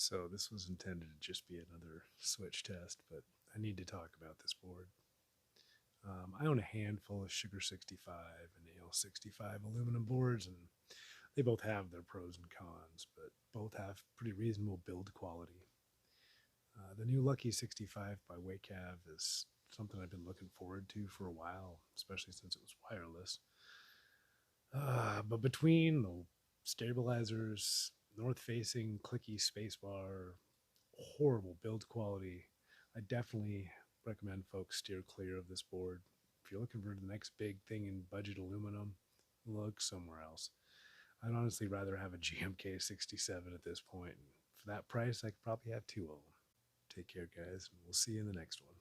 So this was intended to just be another switch test, but I need to talk about this board. I own a handful of Sugar 65 and Ale 65 aluminum boards, and they both have their pros and cons, but both have pretty reasonable build quality. The new Lucky 65 by Weikav is something I've been looking forward to for a while, especially since it was wireless. But between the stabilizers, north-facing clicky spacebar, horrible build quality, I definitely recommend folks steer clear of this board. If you're looking for the next big thing in budget aluminum, look somewhere else. I'd honestly rather have a GMK 67 at this point. For that price, I could probably have two of them. Take care, guys, and we'll see you in the next one.